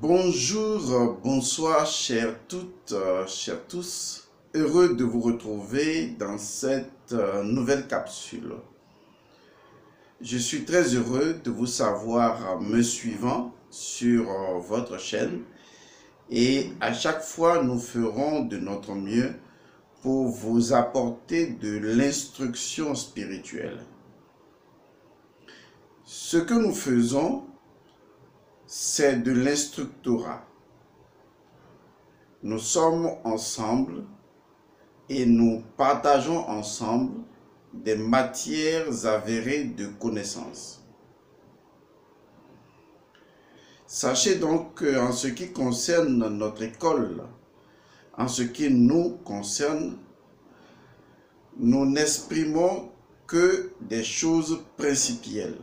Bonjour, bonsoir, chères toutes, chers tous. Heureux de vous retrouver dans cette nouvelle capsule. Je suis très heureux de vous savoir me suivant sur votre chaîne et à chaque fois nous ferons de notre mieux pour vous apporter de l'instruction spirituelle. Ce que nous faisons, c'est de l'instructorat. Nous sommes ensemble et nous partageons ensemble des matières avérées de connaissances. Sachez donc qu'en ce qui concerne notre école, en ce qui nous concerne, nous n'exprimons que des choses principielles.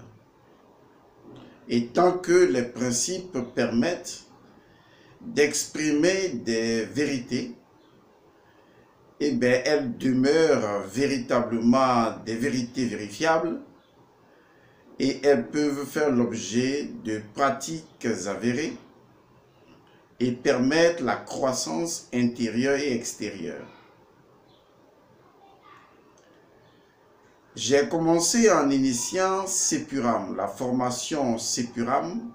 Et tant que les principes permettent d'exprimer des vérités, eh bien, elles demeurent véritablement des vérités vérifiables et elles peuvent faire l'objet de pratiques avérées et permettre la croissance intérieure et extérieure. J'ai commencé en initiant Sepuram, la formation Sepuram.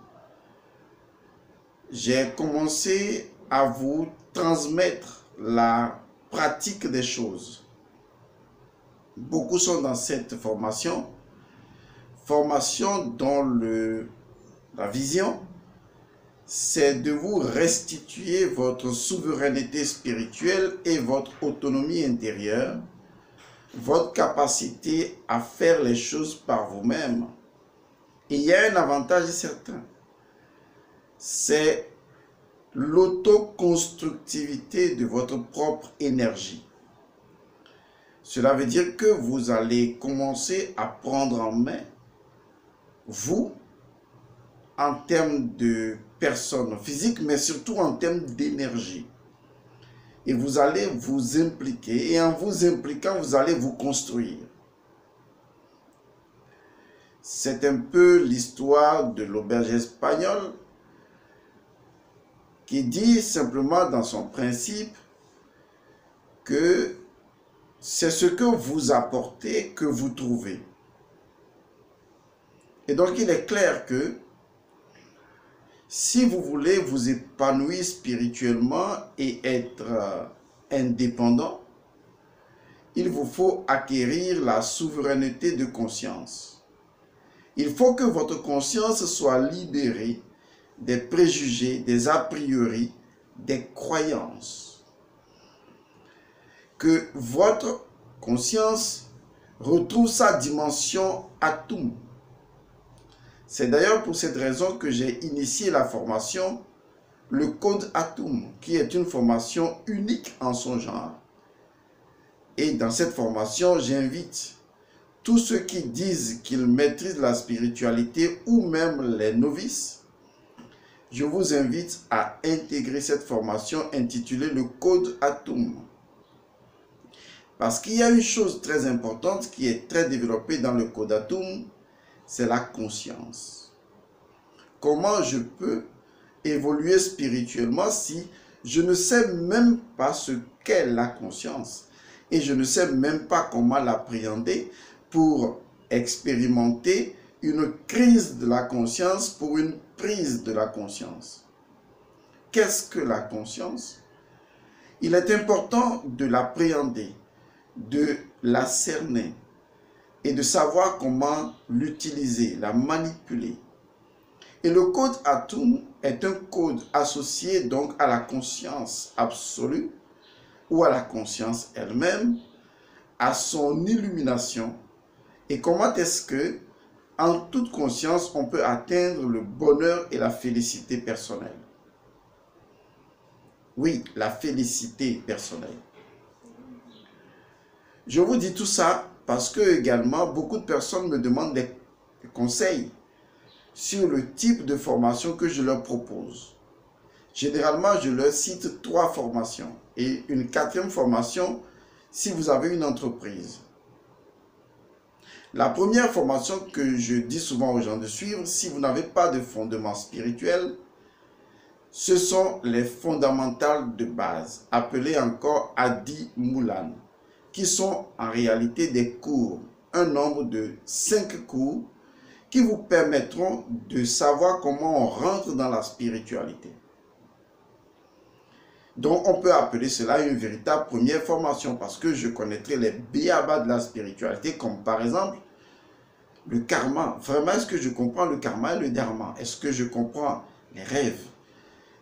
J'ai commencé à vous transmettre la pratique des choses. Beaucoup sont dans cette formation dont la vision, c'est de vous restituer votre souveraineté spirituelle et votre autonomie intérieure, votre capacité à faire les choses par vous-même. Et il y a un avantage certain, c'est l'autoconstructivité de votre propre énergie. Cela veut dire que vous allez commencer à prendre en main, vous, en termes de personnes physiques, mais surtout en termes d'énergie. Et vous allez vous impliquer, et en vous impliquant, vous allez vous construire. C'est un peu l'histoire de l'auberge espagnole qui dit simplement dans son principe que c'est ce que vous apportez que vous trouvez. Et donc il est clair que si vous voulez vous épanouir spirituellement et être indépendant, il vous faut acquérir la souveraineté de conscience. Il faut que votre conscience soit libérée des préjugés, des a priori, des croyances. Que votre conscience retrouve sa dimension atome. C'est d'ailleurs pour cette raison que j'ai initié la formation, le Code Atome, qui est une formation unique en son genre. Et dans cette formation, j'invite tous ceux qui disent qu'ils maîtrisent la spiritualité ou même les novices. Je vous invite à intégrer cette formation intitulée le Code Atome. Parce qu'il y a une chose très importante qui est très développée dans le Code Atome, c'est la conscience. Comment je peux évoluer spirituellement si je ne sais même pas ce qu'est la conscience et je ne sais même pas comment l'appréhender pour expérimenter une crise de la conscience pour une prise de la conscience. Qu'est-ce que la conscience? Il est important de l'appréhender, de la cerner et de savoir comment l'utiliser, la manipuler. Et le code Atome est un code associé donc à la conscience absolue ou à la conscience elle-même, à son illumination. Et comment est-ce que, en toute conscience, on peut atteindre le bonheur et la félicité personnelle? Oui, la félicité personnelle. Je vous dis tout ça parce que également beaucoup de personnes me demandent des conseils sur le type de formation que je leur propose. Généralement, je leur cite 3 formations et une 4e formation si vous avez une entreprise. La première formation que je dis souvent aux gens de suivre, si vous n'avez pas de fondement spirituel, Ce sont les fondamentales de base, appelées encore Adi Moulan, qui sont en réalité des cours, un nombre de 5 cours qui vous permettront de savoir comment on rentre dans la spiritualité. Donc on peut appeler cela une véritable première formation parce que je connaîtrai les b.a.-ba de la spiritualité, comme par exemple le karma. Vraiment, est-ce que je comprends le karma et le dharma? Est-ce que je comprends les rêves?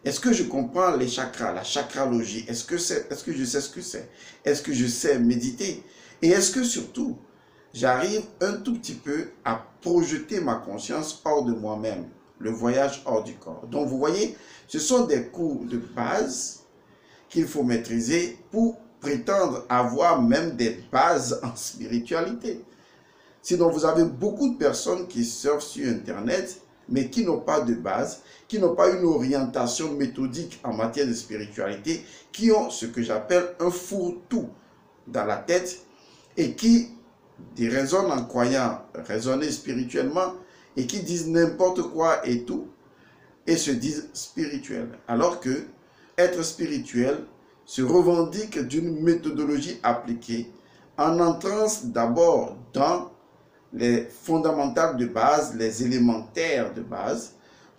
Est-ce que je comprends les chakras, la chakralogie? Est-ce que je sais ce que c'est? Est-ce que je sais méditer? Et est-ce que surtout, j'arrive un tout petit peu à projeter ma conscience hors de moi-même, le voyage hors du corps? Donc vous voyez, ce sont des cours de base qu'il faut maîtriser pour prétendre avoir même des bases en spiritualité. Sinon, vous avez beaucoup de personnes qui surfent sur Internet, mais qui n'ont pas de base, qui n'ont pas une orientation méthodique en matière de spiritualité, qui ont ce que j'appelle un fourre-tout dans la tête et qui raisonnent en croyant raisonner spirituellement et qui disent n'importe quoi et tout et se disent spirituels. Alors que être spirituel se revendique d'une méthodologie appliquée en entrant d'abord dans les fondamentales de base, les élémentaires de base,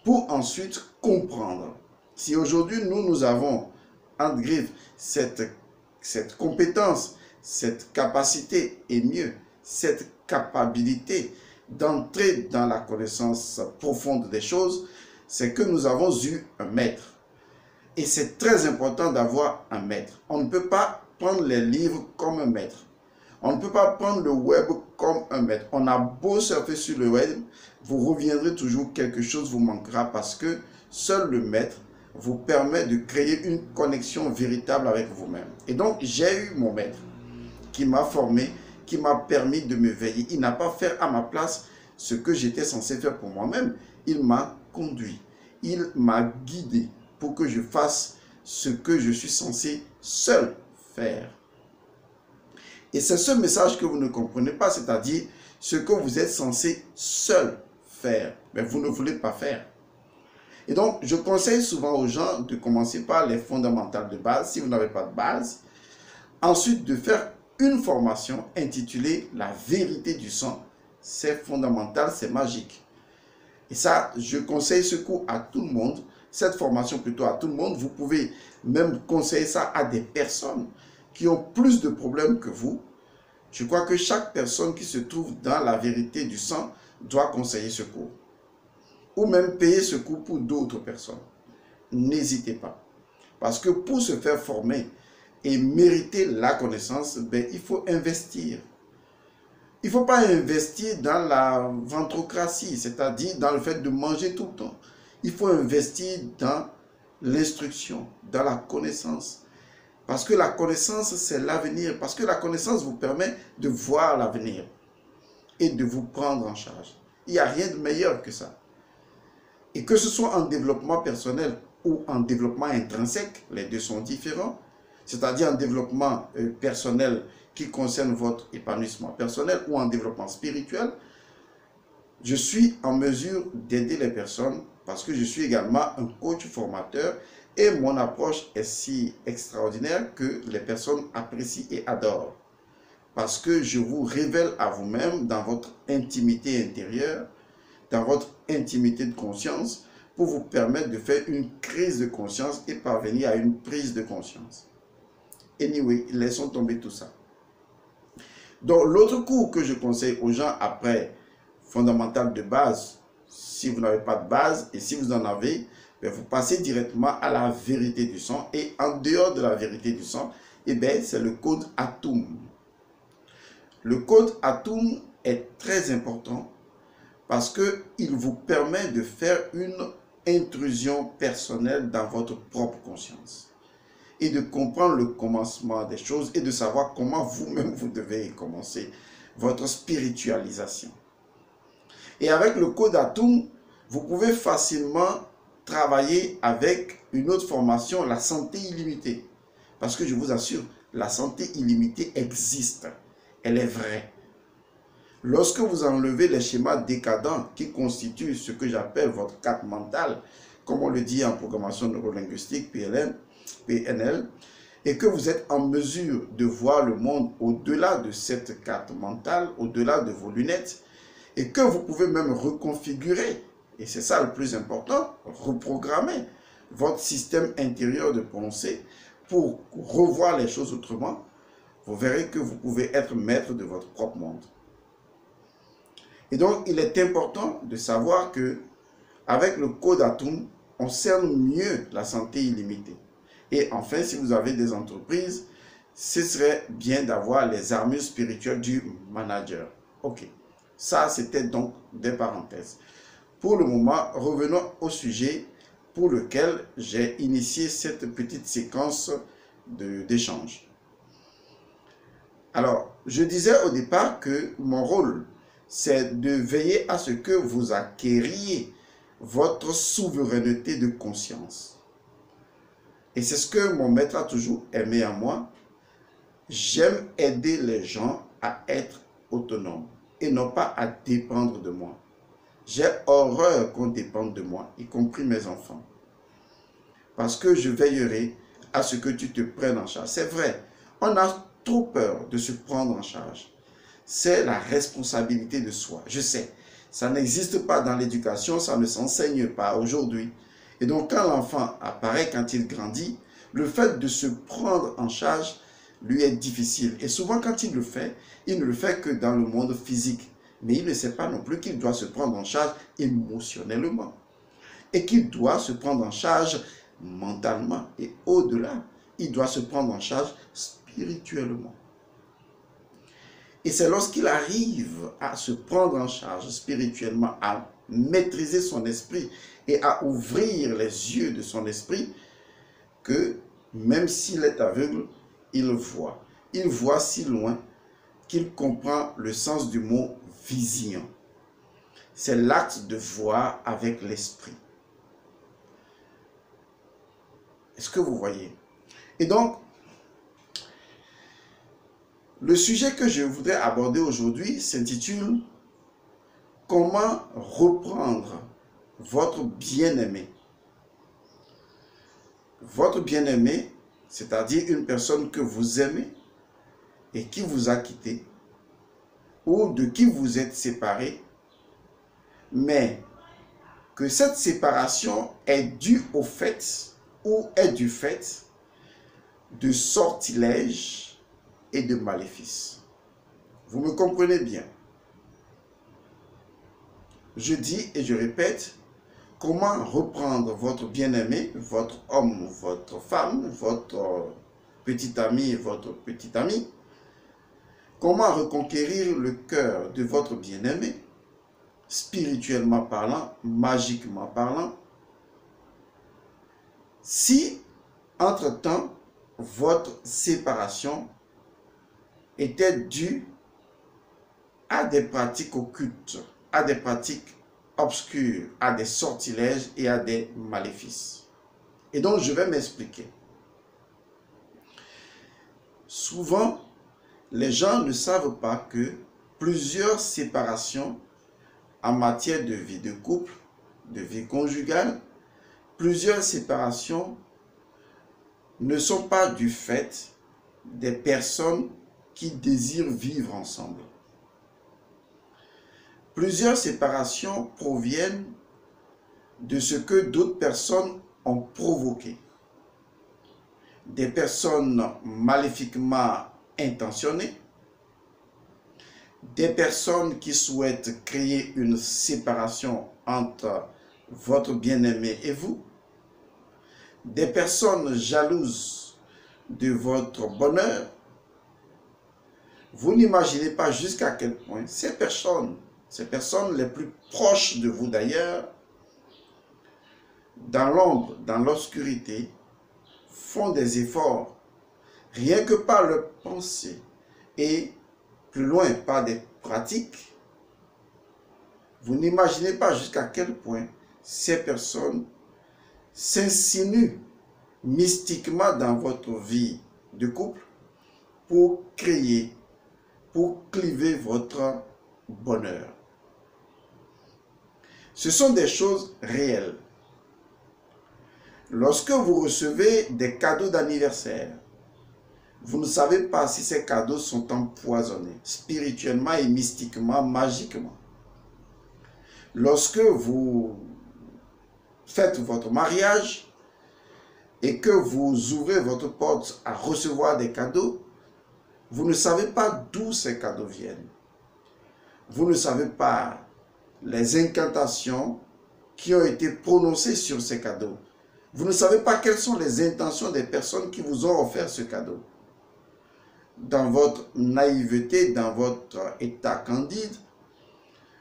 pour ensuite comprendre. Si aujourd'hui nous avons, entre griffes, cette compétence, cette capacité et mieux, cette capacité d'entrer dans la connaissance profonde des choses, c'est que nous avons eu un maître. Et c'est très important d'avoir un maître. On ne peut pas prendre les livres comme un maître. On ne peut pas prendre le web comme un maître. On a beau surfer sur le web, vous reviendrez toujours, quelque chose vous manquera parce que seul le maître vous permet de créer une connexion véritable avec vous-même. Et donc, j'ai eu mon maître qui m'a formé, qui m'a permis de me veiller. Il n'a pas fait à ma place ce que j'étais censé faire pour moi-même. Il m'a conduit, il m'a guidé pour que je fasse ce que je suis censé seul faire. Et c'est ce message que vous ne comprenez pas, c'est-à-dire ce que vous êtes censé seul faire, mais vous ne voulez pas faire. Et donc, je conseille souvent aux gens de commencer par les fondamentales de base, si vous n'avez pas de base. Ensuite, de faire une formation intitulée « La vérité du sang ». C'est fondamental, c'est magique. Et ça, je conseille ce cours à tout le monde, cette formation plutôt à tout le monde. Vous pouvez même conseiller ça à des personnes qui ont plus de problèmes que vous. Je crois que chaque personne qui se trouve dans la vérité du sang doit conseiller ce cours. Ou même payer ce cours pour d'autres personnes. N'hésitez pas. Parce que pour se faire former et mériter la connaissance, il faut investir. Il ne faut pas investir dans la ventrocratie, c'est-à-dire dans le fait de manger tout le temps. Il faut investir dans l'instruction, dans la connaissance. Parce que la connaissance, c'est l'avenir. Parce que la connaissance vous permet de voir l'avenir et de vous prendre en charge. Il n'y a rien de meilleur que ça. Et que ce soit en développement personnel ou en développement intrinsèque, les deux sont différents. C'est-à-dire en développement personnel qui concerne votre épanouissement personnel ou en développement spirituel, je suis en mesure d'aider les personnes parce que je suis également un coach formateur et mon approche est si extraordinaire que les personnes apprécient et adorent. Parce que je vous révèle à vous-même dans votre intimité intérieure, dans votre intimité de conscience, pour vous permettre de faire une crise de conscience et parvenir à une prise de conscience. Anyway, laissons tomber tout ça. Donc, l'autre cours que je conseille aux gens après fondamental de base, si vous n'avez pas de base et si vous en avez, vous passez directement à la vérité du sang. Et en dehors de la vérité du sang, c'est le code Atum. Le code Atum est très important parce qu'il vous permet de faire une intrusion personnelle dans votre propre conscience et de comprendre le commencement des choses et de savoir comment vous-même vous devez commencer votre spiritualisation. Et avec le code Atum, vous pouvez facilement travailler avec une autre formation, la santé illimitée. Parce que je vous assure, la santé illimitée existe. Elle est vraie. Lorsque vous enlevez les schémas décadents qui constituent ce que j'appelle votre carte mentale, comme on le dit en programmation neurolinguistique, PNL, et que vous êtes en mesure de voir le monde au-delà de cette carte mentale, au-delà de vos lunettes, et que vous pouvez même reconfigurer, et c'est ça le plus important, reprogrammer votre système intérieur de pensée pour revoir les choses autrement, vous verrez que vous pouvez être maître de votre propre monde. Et donc, il est important de savoir que avec le code Atum, on cerne mieux la santé illimitée. Et enfin, si vous avez des entreprises, ce serait bien d'avoir les armures spirituelles du manager. Ok, ça c'était donc des parenthèses. Pour le moment, revenons au sujet pour lequel j'ai initié cette petite séquence d'échange. Alors, je disais au départ que mon rôle, c'est de veiller à ce que vous acquériez votre souveraineté de conscience. Et c'est ce que mon maître a toujours aimé en moi. J'aime aider les gens à être autonomes et non pas à dépendre de moi. J'ai horreur qu'on dépende de moi, y compris mes enfants. Parce que je veillerai à ce que tu te prennes en charge. C'est vrai, on a trop peur de se prendre en charge. C'est la responsabilité de soi. Je sais, ça n'existe pas dans l'éducation, ça ne s'enseigne pas aujourd'hui. Et donc quand l'enfant apparaît, quand il grandit, le fait de se prendre en charge lui est difficile. Et souvent quand il ne le fait que dans le monde physique. Mais il ne sait pas non plus qu'il doit se prendre en charge émotionnellement. Et qu'il doit se prendre en charge mentalement. Et au-delà, il doit se prendre en charge spirituellement. Et c'est lorsqu'il arrive à se prendre en charge spirituellement, à maîtriser son esprit et à ouvrir les yeux de son esprit, que même s'il est aveugle, il voit. Il voit si loin qu'il comprend le sens du mot vision. C'est l'acte de voir avec l'esprit. Est-ce que vous voyez? Et donc, le sujet que je voudrais aborder aujourd'hui s'intitule « Comment reprendre votre bien-aimé ». Votre bien-aimé, c'est-à-dire une personne que vous aimez et qui vous a quitté, ou de qui vous êtes séparé, mais que cette séparation est due au fait ou est du fait de sortilèges et de maléfices. Vous me comprenez bien. Je dis et je répète, comment reprendre votre bien-aimé, votre homme, votre femme, votre petit ami et votre petite amie. Comment reconquérir le cœur de votre bien-aimé, spirituellement parlant, magiquement parlant, si, entre-temps, votre séparation était due à des pratiques occultes, à des pratiques obscures, à des sortilèges et à des maléfices. Et donc, je vais m'expliquer. Souvent, les gens ne savent pas que plusieurs séparations en matière de vie de couple, de vie conjugale, plusieurs séparations ne sont pas du fait des personnes qui désirent vivre ensemble. Plusieurs séparations proviennent de ce que d'autres personnes ont provoqué. Des personnes maléfiquement intentionnées, des personnes qui souhaitent créer une séparation entre votre bien-aimé et vous, des personnes jalouses de votre bonheur. Vous n'imaginez pas jusqu'à quel point ces personnes les plus proches de vous d'ailleurs, dans l'ombre, dans l'obscurité, font des efforts, rien que par leur pensée et plus loin par des pratiques. Vous n'imaginez pas jusqu'à quel point ces personnes s'insinuent mystiquement dans votre vie de couple pour créer, pour cliver votre bonheur. Ce sont des choses réelles. Lorsque vous recevez des cadeaux d'anniversaire, vous ne savez pas si ces cadeaux sont empoisonnés, spirituellement et mystiquement, magiquement. Lorsque vous faites votre mariage et que vous ouvrez votre porte à recevoir des cadeaux, vous ne savez pas d'où ces cadeaux viennent. Vous ne savez pas les incantations qui ont été prononcées sur ces cadeaux. Vous ne savez pas quelles sont les intentions des personnes qui vous ont offert ce cadeau. Dans votre naïveté, dans votre état candide,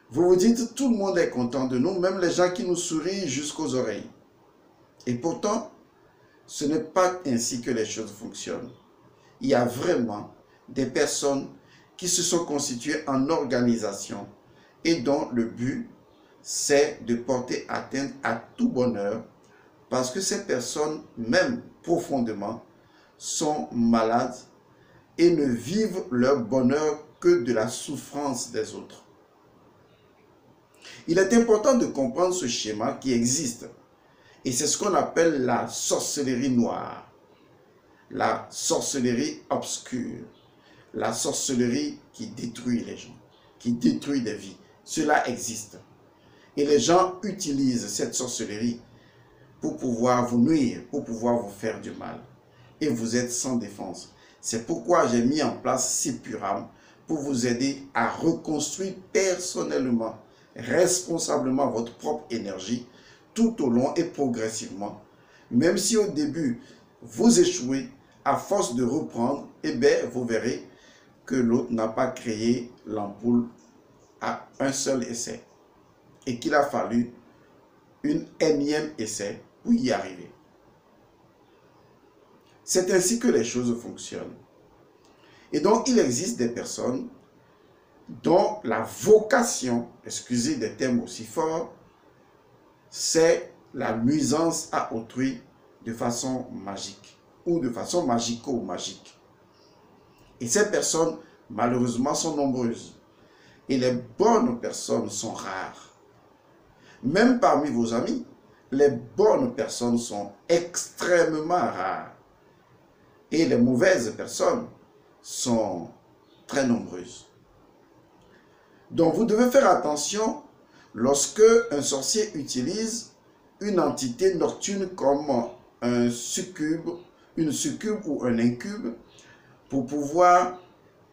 vous vous dites tout le monde est content de nous, même les gens qui nous sourient jusqu'aux oreilles. Et pourtant, ce n'est pas ainsi que les choses fonctionnent. Il y a vraiment des personnes qui se sont constituées en organisation et dont le but, c'est de porter atteinte à tout bonheur parce que ces personnes, même profondément, sont malades et ne vivent leur bonheur que de la souffrance des autres. Il est important de comprendre ce schéma qui existe et c'est ce qu'on appelle la sorcellerie noire, la sorcellerie obscure, la sorcellerie qui détruit les gens, qui détruit des vies. Cela existe. Et les gens utilisent cette sorcellerie pour pouvoir vous nuire, pour pouvoir vous faire du mal. Et vous êtes sans défense. C'est pourquoi j'ai mis en place Sipuram pour vous aider à reconstruire personnellement, responsablement votre propre énergie tout au long et progressivement. Même si au début, vous échouez, à force de reprendre, eh bien, vous verrez que l'autre n'a pas créé l'ampoule à un seul essai et qu'il a fallu une énième essai pour y arriver. C'est ainsi que les choses fonctionnent. Et donc, il existe des personnes dont la vocation, excusez des termes aussi forts, c'est la nuisance à autrui de façon magique ou de façon magico-magique. Et ces personnes, malheureusement, sont nombreuses. Et les bonnes personnes sont rares. Même parmi vos amis, les bonnes personnes sont extrêmement rares. Et les mauvaises personnes sont très nombreuses. Donc vous devez faire attention lorsque un sorcier utilise une entité nocturne comme un succube, une succube ou un incube pour pouvoir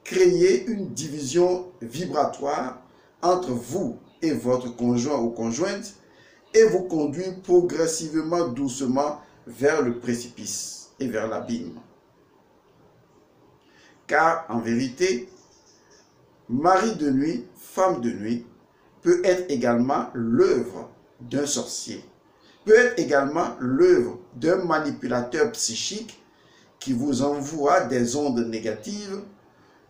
créer une division vibratoire entre vous et votre conjoint ou conjointe et vous conduire progressivement, doucement vers le précipice et vers l'abîme. Car en vérité, mari de nuit, femme de nuit, peut être également l'œuvre d'un sorcier, peut être également l'œuvre d'un manipulateur psychique qui vous envoie des ondes négatives,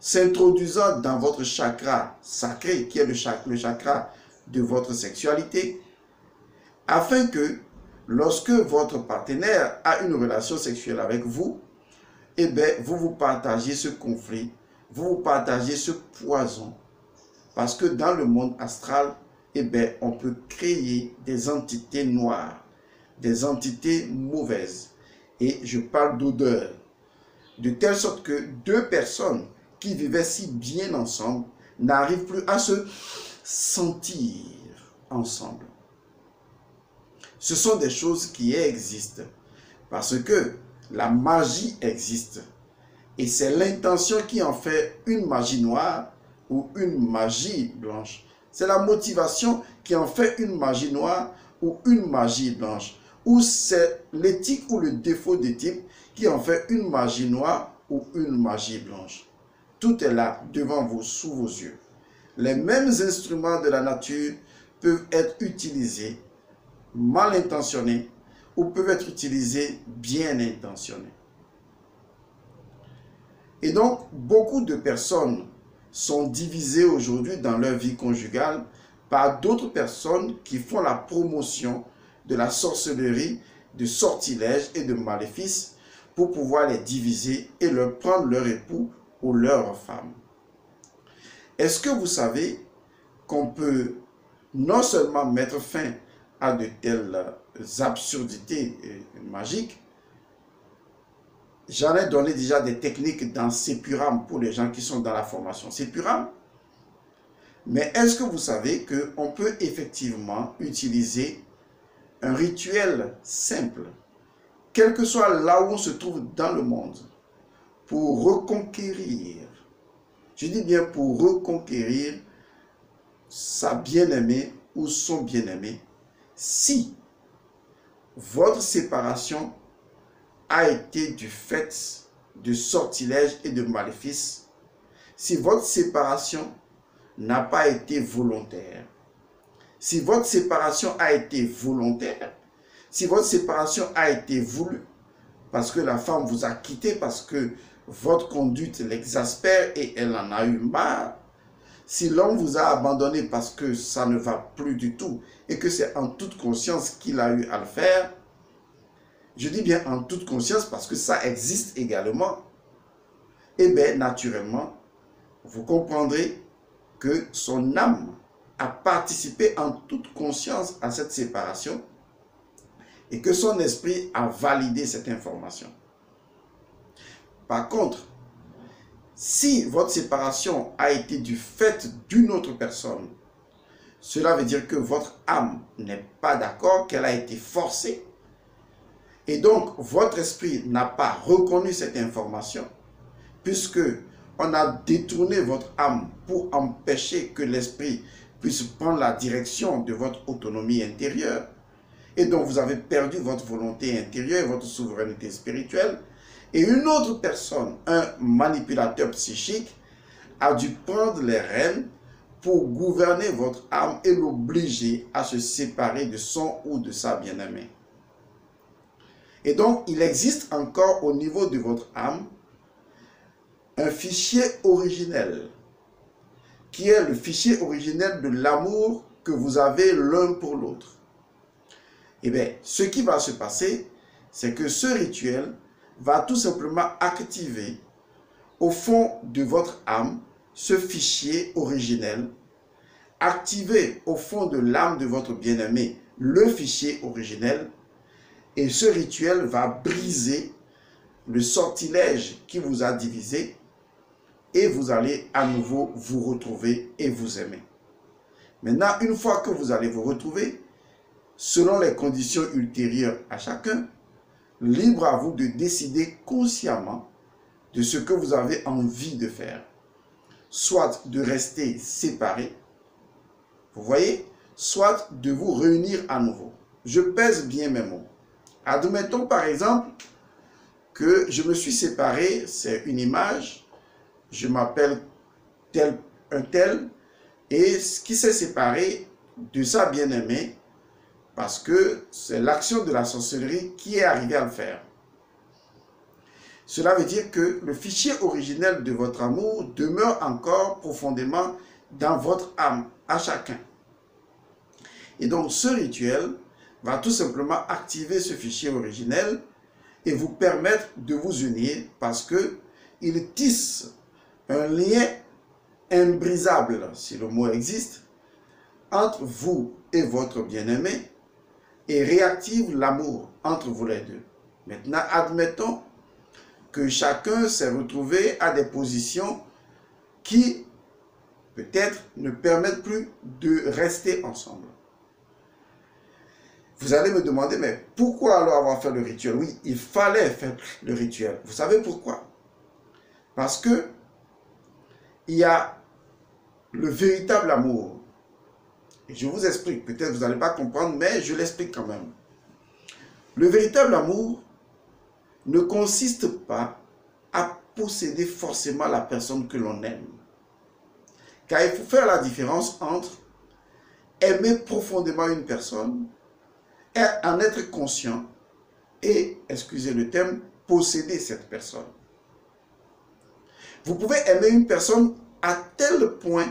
s'introduisant dans votre chakra sacré, qui est le chakra de votre sexualité, afin que lorsque votre partenaire a une relation sexuelle avec vous, eh bien, vous partagez ce conflit, vous partagez ce poison. Parce que dans le monde astral, eh bien, on peut créer des entités noires, des entités mauvaises. Et je parle d'odeur. De telle sorte que deux personnes qui vivaient si bien ensemble n'arrivent plus à se sentir ensemble. Ce sont des choses qui existent. Parce que la magie existe. Et c'est l'intention qui en fait une magie noire ou une magie blanche. C'est la motivation qui en fait une magie noire ou une magie blanche. Ou c'est l'éthique ou le défaut d'éthique qui en fait une magie noire ou une magie blanche. Tout est là devant vous, sous vos yeux. Les mêmes instruments de la nature peuvent être utilisés mal intentionnés ou peuvent être utilisés bien intentionnés. Et donc, beaucoup de personnes sont divisées aujourd'hui dans leur vie conjugale par d'autres personnes qui font la promotion de la sorcellerie, de sortilèges et de maléfices pour pouvoir les diviser et leur prendre leur époux ou leur femme. Est-ce que vous savez qu'on peut non seulement mettre fin à de telles absurdités magique. J'en ai donné déjà des techniques dans Sepuram pour les gens qui sont dans la formation Sepuram. Mais est-ce que vous savez qu'on peut effectivement utiliser un rituel simple, quel que soit là où on se trouve dans le monde, pour reconquérir, je dis bien pour reconquérir sa bien-aimée ou son bien-aimé, si votre séparation a été du fait de sortilèges et de maléfices, si votre séparation n'a pas été volontaire, si votre séparation a été volontaire, si votre séparation a été voulue, parce que la femme vous a quitté, parce que votre conduite l'exaspère et elle en a eu marre, si l'homme vous a abandonné parce que ça ne va plus du tout et que c'est en toute conscience qu'il a eu à le faire, je dis bien en toute conscience parce que ça existe également, et bien naturellement, vous comprendrez que son âme a participé en toute conscience à cette séparation et que son esprit a validé cette information. Par contre, si votre séparation a été du fait d'une autre personne, cela veut dire que votre âme n'est pas d'accord, qu'elle a été forcée. Et donc, votre esprit n'a pas reconnu cette information, puisque on a détourné votre âme pour empêcher que l'esprit puisse prendre la direction de votre autonomie intérieure. Et donc, vous avez perdu votre volonté intérieure, votre souveraineté spirituelle. Et une autre personne, un manipulateur psychique, a dû prendre les rênes pour gouverner votre âme et l'obliger à se séparer de son ou de sa bien-aimée. Et donc, il existe encore au niveau de votre âme un fichier originel, qui est le fichier originel de l'amour que vous avez l'un pour l'autre. Eh bien, ce qui va se passer, c'est que ce rituel va tout simplement activer au fond de votre âme ce fichier originel, activer au fond de l'âme de votre bien-aimé le fichier originel, et ce rituel va briser le sortilège qui vous a divisé et vous allez à nouveau vous retrouver et vous aimer. Maintenant, une fois que vous allez vous retrouver, selon les conditions ultérieures à chacun, libre à vous de décider consciemment de ce que vous avez envie de faire. Soit de rester séparés, vous voyez, soit de vous réunir à nouveau. Je pèse bien mes mots. Admettons par exemple que je me suis séparé, c'est une image, je m'appelle tel, un tel, et qui s'est séparé de sa bien-aimée parce que c'est l'action de la sorcellerie qui est arrivée à le faire. Cela veut dire que le fichier originel de votre amour demeure encore profondément dans votre âme, à chacun. Et donc ce rituel va tout simplement activer ce fichier originel et vous permettre de vous unir parce que il tisse un lien imbrisable, si le mot existe, entre vous et votre bien-aimé et réactive l'amour entre vous les deux. Maintenant, admettons que chacun s'est retrouvé à des positions qui, peut-être, ne permettent plus de rester ensemble. Vous allez me demander, mais pourquoi alors avoir fait le rituel? Oui, il fallait faire le rituel. Vous savez pourquoi? Parce que il y a le véritable amour. Et je vous explique, peut-être vous n'allez pas comprendre, mais je l'explique quand même. Le véritable amour ne consiste pas à posséder forcément la personne que l'on aime. Car il faut faire la différence entre aimer profondément une personne et en être conscient et, excusez le terme, posséder cette personne. Vous pouvez aimer une personne à tel point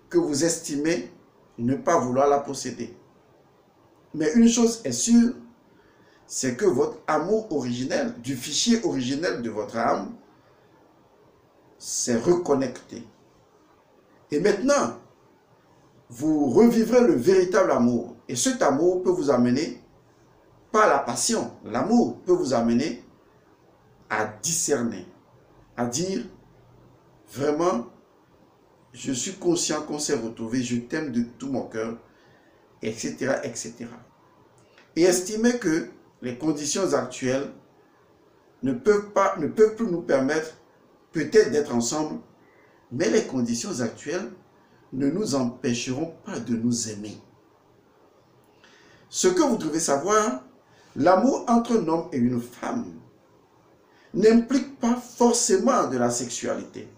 que vous estimez ne pas vouloir la posséder. Mais une chose est sûre, c'est que votre amour originel, du fichier originel de votre âme, s'est reconnecté. Et maintenant, vous revivrez le véritable amour. Et cet amour peut vous amener pas la passion. L'amour peut vous amener à discerner, à dire vraiment, je suis conscient qu'on s'est retrouvé, je t'aime de tout mon cœur, etc., etc. Et estimer que les conditions actuelles ne peuvent plus nous permettre peut-être d'être ensemble, mais les conditions actuelles ne nous empêcheront pas de nous aimer. Ce que vous devez savoir, l'amour entre un homme et une femme n'implique pas forcément de la sexualité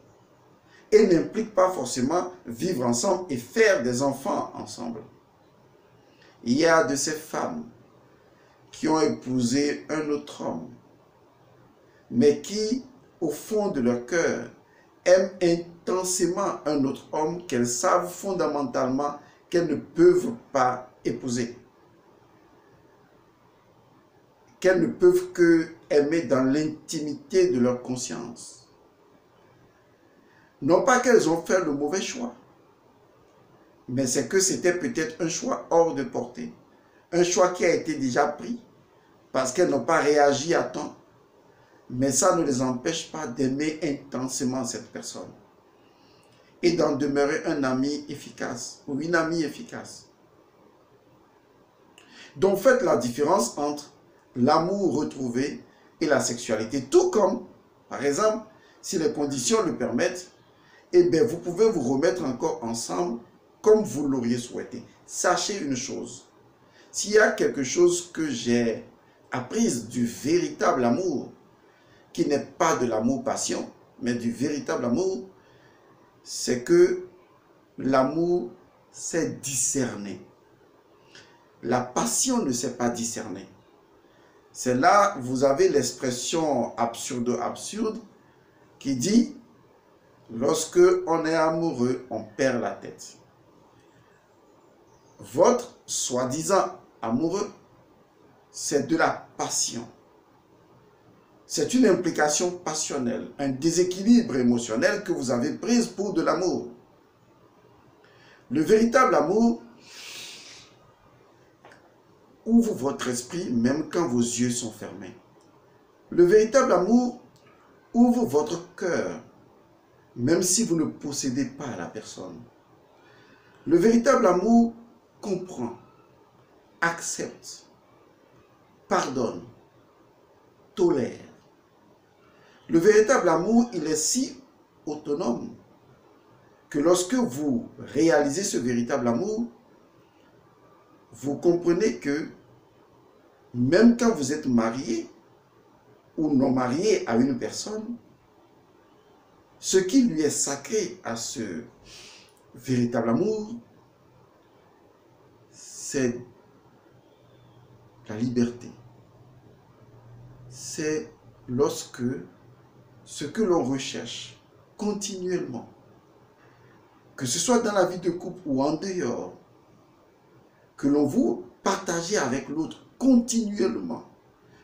et n'implique pas forcément vivre ensemble et faire des enfants ensemble. Il y a de ces femmes qui ont épousé un autre homme, mais qui, au fond de leur cœur, aiment intensément un autre homme qu'elles savent fondamentalement qu'elles ne peuvent pas épouser, qu'elles ne peuvent que aimer dans l'intimité de leur conscience. Non pas qu'elles ont fait le mauvais choix, mais c'est que c'était peut-être un choix hors de portée, un choix qui a été déjà pris parce qu'elles n'ont pas réagi à temps, mais ça ne les empêche pas d'aimer intensément cette personne et d'en demeurer un ami efficace ou une amie efficace. Donc faites la différence entre l'amour retrouvé et la sexualité, tout comme, par exemple, si les conditions le permettent, eh bien, vous pouvez vous remettre encore ensemble comme vous l'auriez souhaité. Sachez une chose, s'il y a quelque chose que j'ai appris du véritable amour, qui n'est pas de l'amour-passion, mais du véritable amour, c'est que l'amour sait discerner. La passion ne sait pas discerner. C'est là, vous avez l'expression absurde qui dit, lorsque on est amoureux, on perd la tête. Votre soi-disant amoureux, c'est de la passion. C'est une implication passionnelle, un déséquilibre émotionnel que vous avez pris pour de l'amour. Le véritable amour ouvre votre esprit même quand vos yeux sont fermés. Le véritable amour ouvre votre cœur même si vous ne possédez pas la personne. Le véritable amour comprend, accepte, pardonne, tolère. Le véritable amour, il est si autonome que lorsque vous réalisez ce véritable amour, vous comprenez que même quand vous êtes marié ou non marié à une personne, ce qui lui est sacré à ce véritable amour, c'est la liberté. C'est lorsque ce que l'on recherche continuellement, que ce soit dans la vie de couple ou en dehors, que l'on veut partager avec l'autre continuellement,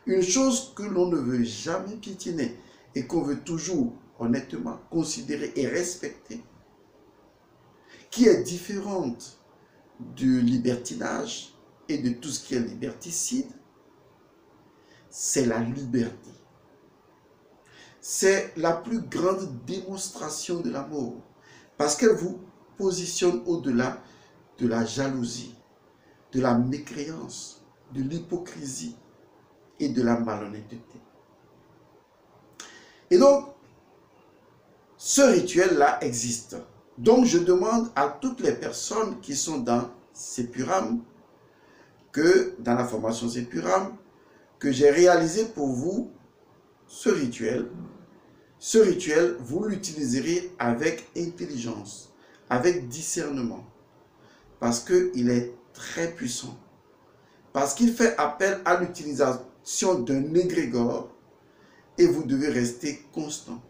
une chose que l'on ne veut jamais piétiner et qu'on veut toujours honnêtement considérer et respecter, qui est différente du libertinage et de tout ce qui est liberticide, c'est la liberté. C'est la plus grande démonstration de l'amour parce qu'elle vous positionne au-delà de la jalousie, de la mécréance, de l'hypocrisie et de la malhonnêteté. Et donc, ce rituel-là existe. Donc, je demande à toutes les personnes qui sont dans Sepuram, que dans la formation Sepuram, que j'ai réalisé pour vous ce rituel. Ce rituel, vous l'utiliserez avec intelligence, avec discernement, parce qu'il est très puissant, parce qu'il fait appel à l'utilisation d'un égrégore et vous devez rester constant.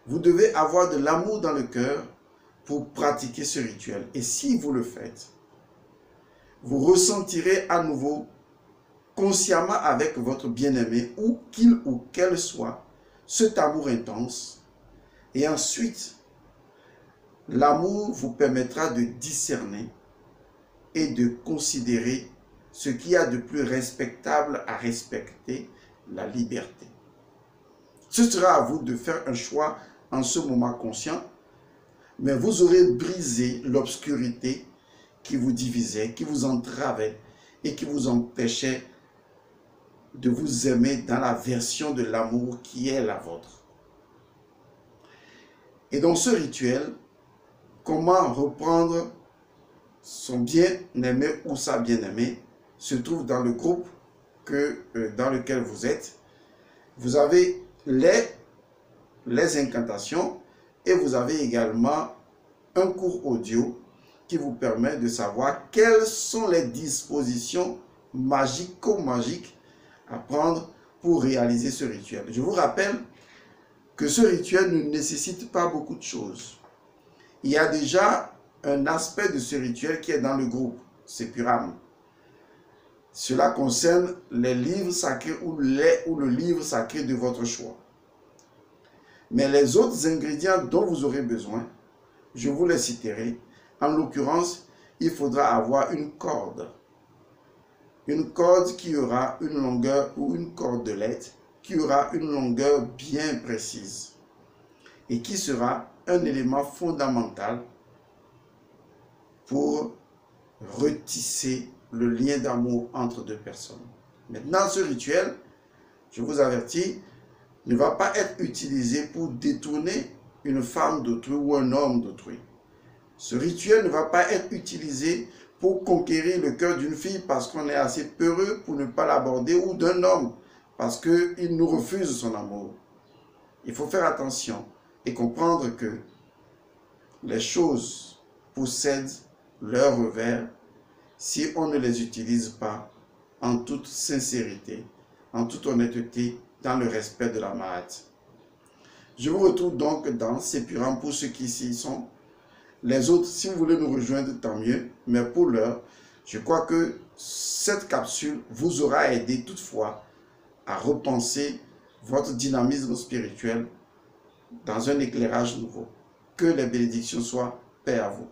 Vous devez avoir de l'amour dans le cœur pour pratiquer ce rituel. Et si vous le faites, vous ressentirez à nouveau consciemment avec votre bien-aimé, où qu'il ou qu'elle soit, cet amour intense. Et ensuite, l'amour vous permettra de discerner et de considérer ce qu'il y a de plus respectable à respecter, la liberté. Ce sera à vous de faire un choix en ce moment conscient, mais vous aurez brisé l'obscurité qui vous divisait, qui vous entravait et qui vous empêchait de vous aimer dans la version de l'amour qui est la vôtre. Et dans ce rituel, comment reprendre son bien-aimé ou sa bien-aimée se trouve dans le groupe dans lequel vous êtes. Vous avez les incantations et vous avez également un cours audio qui vous permet de savoir quelles sont les dispositions magico-magiques à prendre pour réaliser ce rituel. Je vous rappelle que ce rituel ne nécessite pas beaucoup de choses. Il y a déjà un aspect de ce rituel qui est dans le groupe, c'est Sepiram. Cela concerne les livres sacrés ou le livre sacré de votre choix. Mais les autres ingrédients dont vous aurez besoin, je vous les citerai. En l'occurrence, il faudra avoir une corde. Une corde qui aura une longueur ou une cordelette qui aura une longueur bien précise et qui sera un élément fondamental pour retisser le lien d'amour entre deux personnes. Maintenant, ce rituel, je vous avertis, ne va pas être utilisé pour détourner une femme d'autrui ou un homme d'autrui. Ce rituel ne va pas être utilisé pour conquérir le cœur d'une fille parce qu'on est assez peureux pour ne pas l'aborder ou d'un homme parce qu'il nous refuse son amour. Il faut faire attention et comprendre que les choses possèdent leur revers si on ne les utilise pas en toute sincérité, en toute honnêteté, dans le respect de la Mahat. Je vous retrouve donc dans Sepiram pour ceux qui y sont. Les autres, si vous voulez nous rejoindre, tant mieux. Mais pour l'heure, je crois que cette capsule vous aura aidé toutefois à repenser votre dynamisme spirituel dans un éclairage nouveau. Que les bénédictions soient paix à vous.